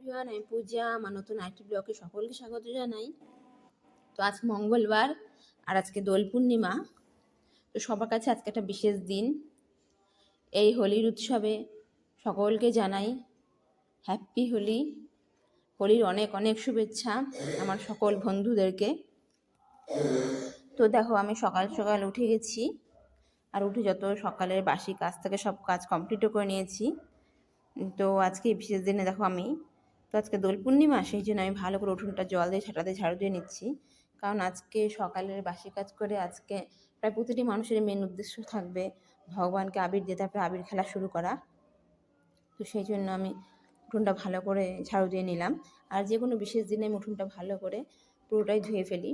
Everyone, আমি পূজা। আমার নতুন আইটি ব্লগে সকলকে স্বাগত জানাই। তো আজ মঙ্গলবার আর আজকে দোল পূর্ণিমা। তো সবার কাছে আজকে একটা বিশেষ দিন। এই হোলির উৎসবে সকলকে জানাই হ্যাপি হোলি। হোলির অনেক অনেক শুভেচ্ছা আমার সকল বন্ধুদেরকে। তো দেখো, আমি সকাল সকাল উঠে গেছি, আর উঠে যত সকালের বাসি কাজ থেকে সব কাজ কমপ্লিটও করে নিয়েছি। তো আজকে বিশেষ দিনে দেখো তো আজকে দোল পূর্ণিমা, সেই জন্য আমি ভালো করে উঠোনটা জল দিয়ে ছাটাতে ঝাড়ু দিয়ে নিচ্ছি। কারণ আজকে সকালের বাসি কাজ করে আজকে প্রায় প্রতিটি মানুষের মেন উদ্দেশ্য থাকবে ভগবানকে আবির দিয়ে তারপরে আবির খেলা শুরু করা। তো সেই জন্য আমি উঠোনটা ভালো করে ঝাড়ু দিয়ে নিলাম। আর যে কোনো বিশেষ দিনে আমি উঠোনটা ভালো করে পুরোটাই ধুয়ে ফেলি।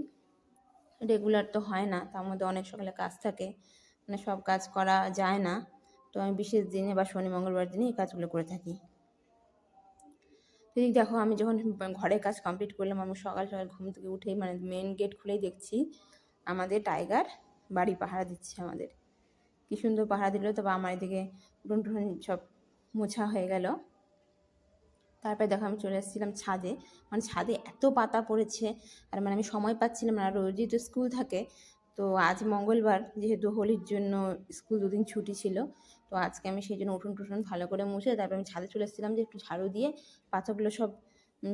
রেগুলার তো হয় না, তার মধ্যে অনেক সকালে কাজ থাকে, মানে সব কাজ করা যায় না। তো আমি বিশেষ দিনে বা শনি মঙ্গলবার দিনে এই কাজগুলো করে থাকি। ঠিক দেখো, আমি যখন ঘরের কাজ কমপ্লিট করলাম, আমি সকাল সকাল ঘুম থেকে উঠেই মানে মেন গেট খুলেই দেখছি আমাদের টাইগার বাড়ি পাহারা দিচ্ছে আমাদের। কী সুন্দর পাহারা দিল। তবে আমার এদিকে উঠোন টুঠোন সব মোছা হয়ে গেল। তারপরে দেখো আমি চলে এসেছিলাম ছাদে। মানে ছাদে এত পাতা পড়েছে, আর মানে আমি সময় পাচ্ছিলাম না। রোজই তো স্কুল থাকে, তো আজ মঙ্গলবার যেহেতু হোলির জন্য স্কুল দুদিন ছুটি ছিল, তো আজকে আমি সেই জন্য উঠোন টুঠোন ভালো করে মুছে তারপরে আমি ছাদে চলে এসেছিলাম যে একটু ঝাড়ু দিয়ে পাতাগুলো সব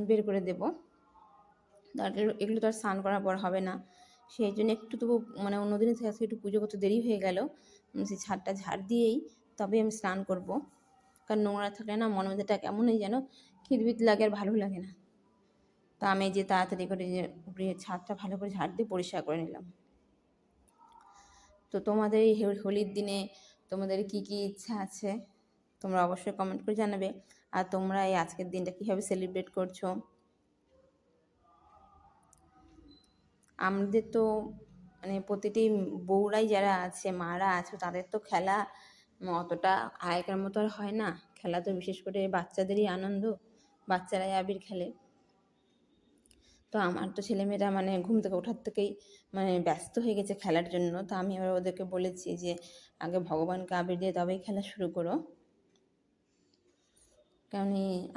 বের করে দেবো। তারপরে এগুলো তো আর স্নান করার পর হবে না, সেই জন্য একটু তবু মানে অন্যদিনের থেকে আজকে একটু পুজো করতে দেরি হয়ে গেল। সেই ছাদটা ঝাড় দিয়েই তবে আমি স্নান করব। কারণ নোংরা থাকলে না মনের মধ্যেটা কেমনই যেন খিটবিট লাগে, আর ভালো লাগে না। তো আমি যে তাড়াতাড়ি করে যে ছাদটা ভালো করে ঝাড় দিয়ে পরিষ্কার করে নিলাম। তো তোমাদের এই হোলির দিনে তোমাদের কি কি ইচ্ছা আছে তোমরা অবশ্যই কমেন্ট করে জানাবে। আর তোমরা এই আজকের দিনটা কীভাবে সেলিব্রেট করছো। আমাদের তো মানে প্রতিটি বউরাই যারা আছে, মারা আছে, তাদের তো খেলা অতটা আগেকার মতো আর হয় না। খেলা তো বিশেষ করে বাচ্চাদেরই আনন্দ, বাচ্চারাই আবির খেলে। তো আমার তো ছেলেমেয়েরা মানে ঘুম থেকে ওঠার থেকেই মানে ব্যস্ত হয়ে গেছে খেলার জন্য। তো আমি আবার ওদেরকে বলেছি যে আগে ভগবানকে আবির দিয়ে তবেই খেলা শুরু করো। কারণ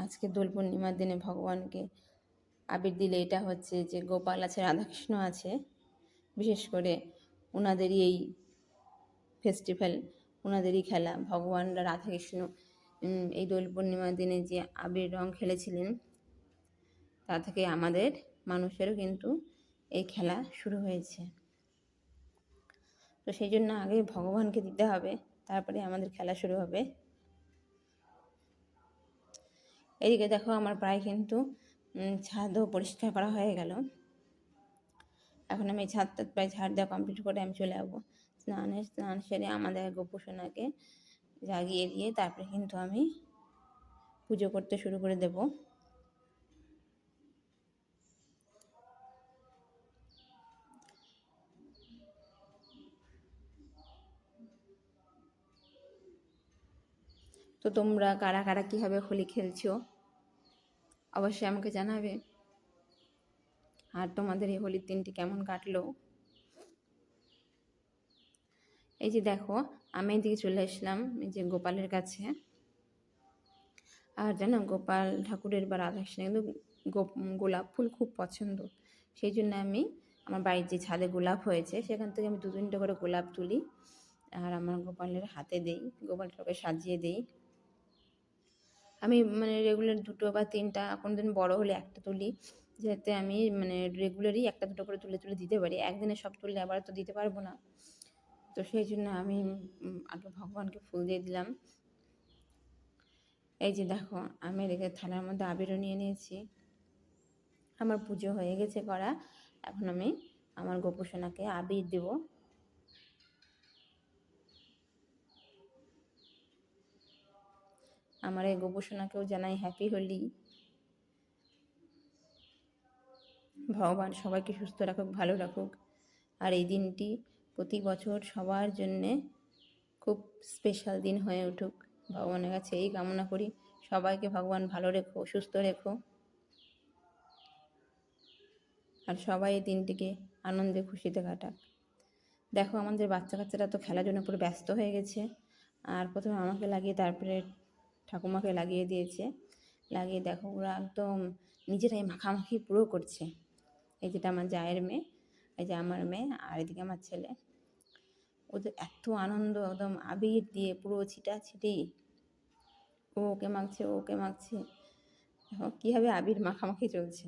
আজকে দোল পূর্ণিমার দিনে ভগবানকে আবির দিলে এটা হচ্ছে যে গোপাল আছে, রাধাকৃষ্ণ আছে, বিশেষ করে ওনাদেরই এই ফেস্টিভ্যাল, ওনাদেরই খেলা। ভগবানরা রাধাকৃষ্ণ এই দোল পূর্ণিমার দিনে যে আবির রং খেলেছিলেন, তা থেকে আমাদের মানুষেরও কিন্তু এই খেলা শুরু হয়েছে। তো সেই জন্য আগে ভগবানকে দিতে হবে, তারপরে আমাদের খেলা শুরু হবে। এদিকে দেখো আমার প্রায় কিন্তু ছাদও পরিষ্কার করা হয়ে গেল। এখন আমি ছাদটা প্রায় ঝাড় দেওয়া কমপ্লিট করে আমি চলে যাবো স্নান সেরে আমাদের গোপুসোনাকে জাগিয়ে দিয়ে তারপরে কিন্তু আমি পুজো করতে শুরু করে দেব। তো তোমরা কারা কারা কীভাবে হোলি খেলছো অবশ্যই আমাকে জানাবে। আর তোমাদের এই হোলির দিনটি কেমন কাটলো। এই যে দেখো, আমি এদিকে চলে আসলাম এই যে গোপালের কাছে। আর জানো, গোপাল ঠাকুরের বা রাধাকৃষ্ণের কিন্তু গোলাপ ফুল খুব পছন্দ। সেই জন্য আমি আমার বাড়ির যে ছাদে গোলাপ হয়েছে সেখান থেকে আমি 2-3টে করে গোলাপ তুলি, আর আমার গোপালের হাতে দেই, গোপালটাকে সাজিয়ে দেই। আমি মানে রেগুলার 2টো বা 3টা, কোনোদিন বড় হলে 1টা তুলি, যাতে আমি মানে রেগুলারই 1টা-2টো করে তুলে তুলে দিতে পারি। একদিনে সব তুললে আবার তো দিতে পারবো না। তো সেই জন্য আমি আগে ভগবানকে ফুল দিয়ে দিলাম। এই যে দেখো, আমি রেখে থালার মধ্যে আবিরও নিয়ে নিয়েছি। আমার পুজো হয়ে গেছে করা। এখন আমি আমার গোপুসোনাকে আবির দেব। আমার এই গোপুসোনাকেও জানাই হ্যাপি হোলি। ভগবান সবাইকে সুস্থ রাখুক, ভালো রাখুক। আর এই দিনটি প্রতি বছর সবার জন্যে খুব স্পেশাল দিন হয়ে উঠুক। ভগবানের কাছে এই কামনা করি, সবাইকে ভগবান ভালো রেখো, সুস্থ রেখো, আর সবাই এই দিনটিকে আনন্দে খুশিতে কাটাক। দেখো, আমাদের বাচ্চা কাচ্চারা তো খেলার জন্য পুরো ব্যস্ত হয়ে গেছে। আর প্রথমে আমাকে লাগিয়ে তারপরে ঠাকুমাকে লাগিয়ে দিয়েছে। লাগিয়ে দেখো ওরা একদম নিজেরাই মাখামাখি পুরো করছে। এই যেটা আমার জায়ের মেয়ে, এই যে আমার মেয়ে, আর এদিকে আমার ছেলে। ওদের এত আনন্দ, একদম আবির দিয়ে পুরো ছিটাছিটি, ও ওকে মাখছে, ও ওকে মাখছে, কীভাবে আবির মাখামাখি চলছে।